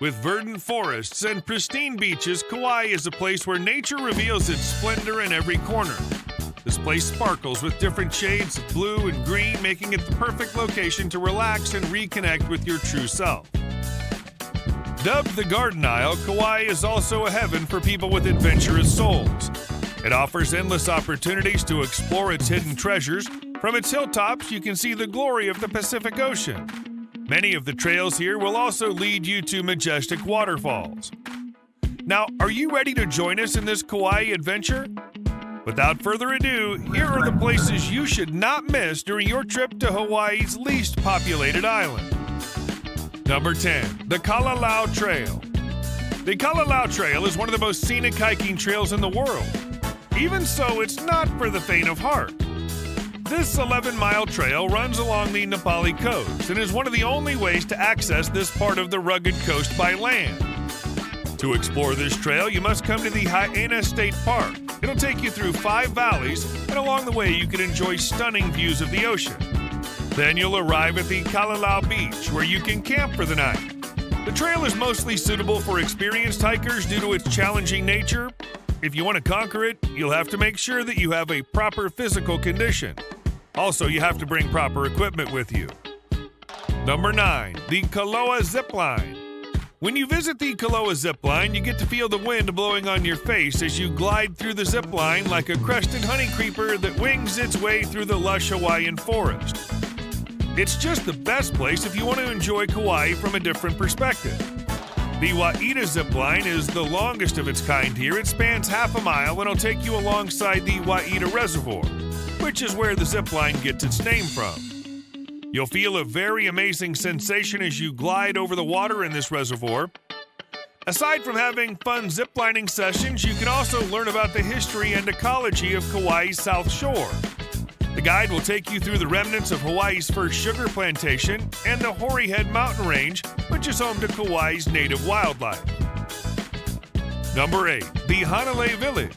With verdant forests and pristine beaches, Kauai is a place where nature reveals its splendor in every corner. This place sparkles with different shades of blue and green, making it the perfect location to relax and reconnect with your true self. Dubbed the Garden Isle, Kauai is also a heaven for people with adventurous souls. It offers endless opportunities to explore its hidden treasures. From its hilltops, you can see the glory of the Pacific Ocean. Many of the trails here will also lead you to majestic waterfalls. Now, are you ready to join us in this Kauai adventure? Without further ado, here are the places you should not miss during your trip to Hawaii's least populated island. Number 10, the Kalala Trail. The Kalala Trail is one of the most scenic hiking trails in the world. Even so, it's not for the faint of heart. This 11-mile trail runs along the Nepali coast and is one of the only ways to access this part of the rugged coast by land. To explore this trail, you must come to the Hena State Park. It'll take you through 5 valleys, and along the way you can enjoy stunning views of the ocean. Then you'll arrive at the Kalala Beach, where you can camp for the night. The trail is mostly suitable for experienced hikers due to its challenging nature. If you want to conquer it, you'll have to make sure that you have a proper physical condition. Also, you have to bring proper equipment with you. Number 9, the Kawai Zipline. When you visit the Kawai Zipline, you get to feel the wind blowing on your face as you glide through the zipline like a crested honey creeper that wings its way through the lush Hawaiian forest. It's just the best place if you want to enjoy Kauai from a different perspective. The Waiau Zipline is the longest of its kind here. It spans half a mile and will take you alongside the Waiau Reservoir, which is where the zipline gets its name from. You'll feel a very amazing sensation as you glide over the water in this reservoir. Aside from having fun ziplining sessions, you can also learn about the history and ecology of Kauai's South Shore. The guide will take you through the remnants of Hawaii's first sugar plantation and the Hoary Head mountain range, which is home to Kauai's native wildlife. Number 8, the Hona Bay Village.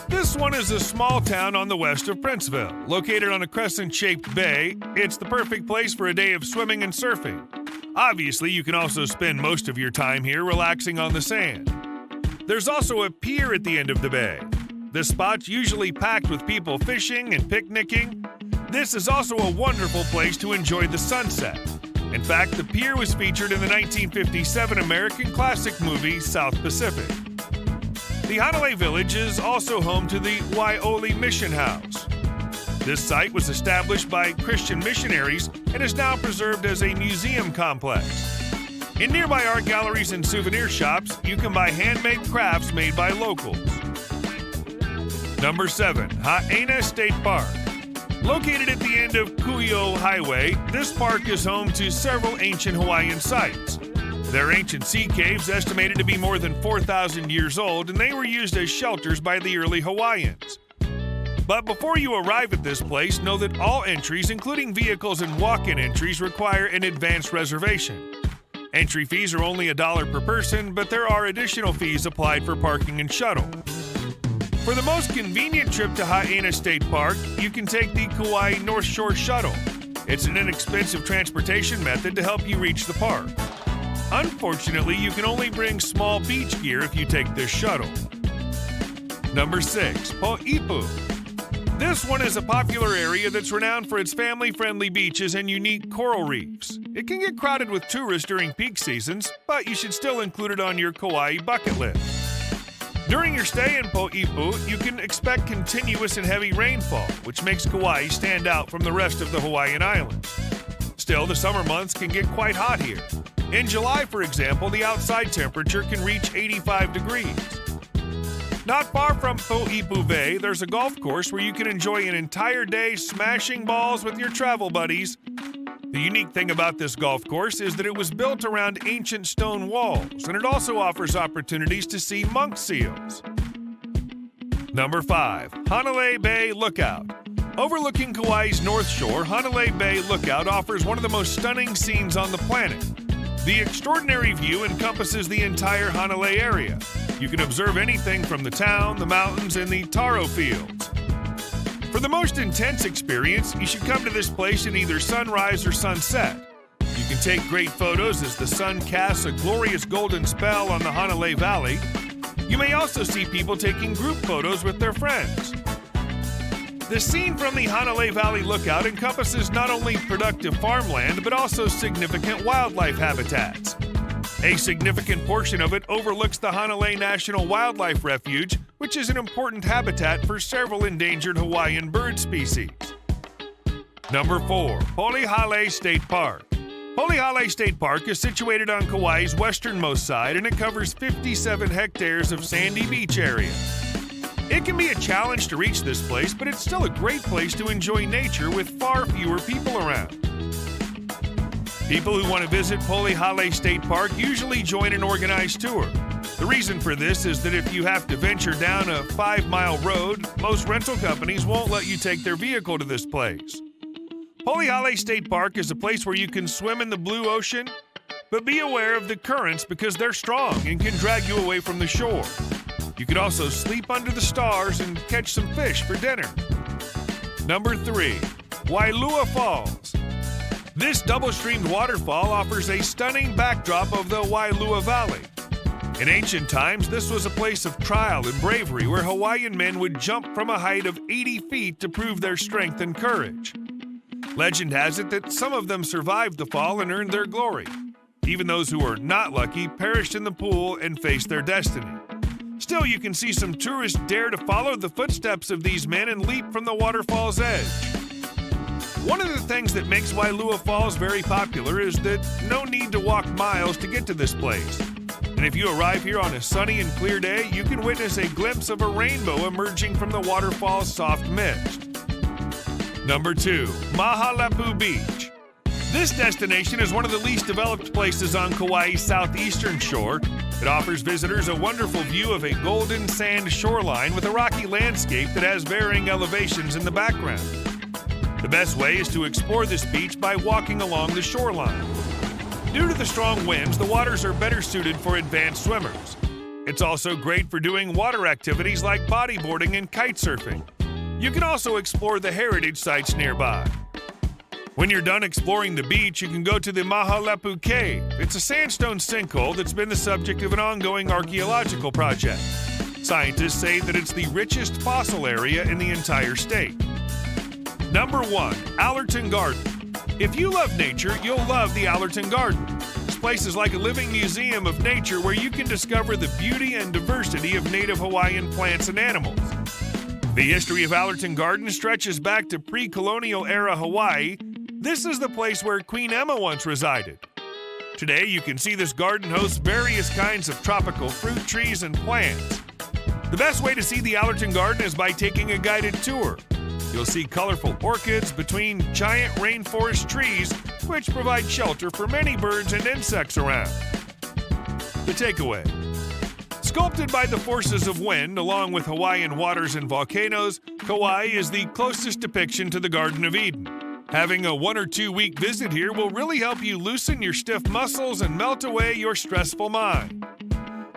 This one is a small town on the west of Princeville. Located on a crescent-shaped bay, it's the perfect place for a day of swimming and surfing. Obviously, you can also spend most of your time here relaxing on the sand. There's also a pier at the end of the bay. This spot's usually packed with people fishing and picnicking. This is also a wonderful place to enjoy the sunset. In fact, the pier was featured in the 1957 American classic movie South Pacific. The Hona Bay Village is also home to the Waiau Mission House. This site was established by Christian missionaries and is now preserved as a museum complex. In nearby art galleries and souvenir shops, you can buy handmade crafts made by locals. Number 7, Hena State Park. Located at the end of Kuio Highway, this park is home to several ancient Hawaiian sites. They're ancient sea caves estimated to be more than 4,000 years old, and they were used as shelters by the early Hawaiians. But before you arrive at this place, know that all entries, including vehicles and walk-in entries, require an advanced reservation. Entry fees are only $1 per person, but there are additional fees applied for parking and shuttle. For the most convenient trip to Hena State Park, you can take the Kauai North Shore Shuttle. It's an inexpensive transportation method to help you reach the park. Unfortunately, you can only bring small beach gear if you take this shuttle. Number 6, Poipu. This one is a popular area that's renowned for its family-friendly beaches and unique coral reefs. It can get crowded with tourists during peak seasons, but you should still include it on your Kauai bucket list. During your stay in Poipu, you can expect continuous and heavy rainfall, which makes Kauai stand out from the rest of the Hawaiian Islands. Still, the summer months can get quite hot here. In July, for example, the outside temperature can reach 85 degrees. Not far from Poipu Bay, there's a golf course where you can enjoy an entire day smashing balls with your travel buddies. The unique thing about this golf course is that it was built around ancient stone walls, and it also offers opportunities to see monk seals. Number 5, Hona Bay Lookout. Overlooking Kauai's North Shore, Hona Bay Lookout offers one of the most stunning scenes on the planet. The extraordinary view encompasses the entire Hona Bay area. You can observe anything from the town, the mountains, and the taro fields. For the most intense experience, you should come to this place at either sunrise or sunset. You can can take great photos as the sun casts a glorious golden spell on the Hona Bay Valley. You may also see people taking group photos with their friends. The scene from the Hona Bay Valley Lookout encompasses not only productive farmland, but also significant wildlife habitats. A significant portion of it overlooks the Hona Bay National Wildlife Refuge, which is an important habitat for several endangered Hawaiian bird species. Number 4. Polihale State Park. Polihale State Park is situated on Kauai's westernmost side, and it covers 57 hectares of sandy beach area. It can be a challenge to reach this place, but it's still a great place to enjoy nature with far fewer people around. People who want to visit Polihale State Park usually join an organized tour. The reason for this is that if you have to venture down a 5-mile road, most rental companies won't let you take their vehicle to this place. Polihale State Park is a place where you can swim in the blue ocean, but be aware of the currents because they're strong and can drag you away from the shore. You could also sleep under the stars and catch some fish for dinner. Number 3. Waiau Falls. This double-streamed waterfall offers a stunning backdrop of the Waiau Valley. In ancient times, this was a place of trial and bravery where Hawaiian men would jump from a height of 80 feet to prove their strength and courage. Legend has it that some of them survived the fall and earned their glory. Even those who were not lucky perished in the pool and faced their destiny. Still, you can see some tourists dare to follow the footsteps of these men and leap from the waterfall's edge. One of the things that makes Waiau Falls very popular is that no need to walk miles to get to this place. And if you arrive here on a sunny and clear day, you can witness a glimpse of a rainbow emerging from the waterfall's soft mist. Number 2. Mahal Lau Beach. This destination is one of the least developed places on Kauai's southeastern shore. It offers visitors a wonderful view of a golden sand shoreline with a rocky landscape that has varying elevations in the background. The best way is to explore this beach by walking along the shoreline. Due to the strong winds, the waters are better suited for advanced swimmers. It's also great for doing water activities like bodyboarding and kite surfing. You can also explore the heritage sites nearby. When you're done exploring the beach, you can go to the Mahal Lau Cave. It's a sandstone sinkhole that's been the subject of an ongoing archaeological project. Scientists say that it's the richest fossil area in the entire state. Number 1. Allerton Garden. If you love nature, you'll love the Allerton Garden. This place is like a living museum of nature where you can discover the beauty and diversity of native Hawaiian plants and animals. The history of Allerton Garden stretches back to pre-colonial era Hawaii. This is the place where Queen Emma once resided. Today, you can see this garden hosts various kinds of tropical fruit trees and plants. The best way to see the Allerton Garden is by taking a guided tour. You'll see colorful orchids between giant rainforest trees, which provide shelter for many birds and insects around. The takeaway. Sculpted by the forces of wind, along with Hawaiian waters and volcanoes, Kauai is the closest depiction to the Garden of Eden. Having a 1 or 2 week visit here will really help you loosen your stiff muscles and melt away your stressful mind.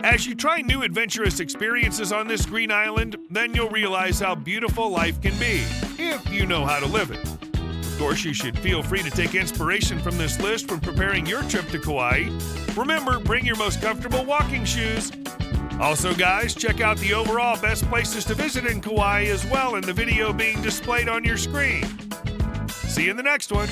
As you try new adventurous experiences on this green island, then you'll realize how beautiful life can be, if you know how to live it. Of course, you should feel free to take inspiration from this list when preparing your trip to Kauai. Remember, bring your most comfortable walking shoes. Also, guys, check out the overall best places to visit in Kauai as well in the video being displayed on your screen. See you in the next one.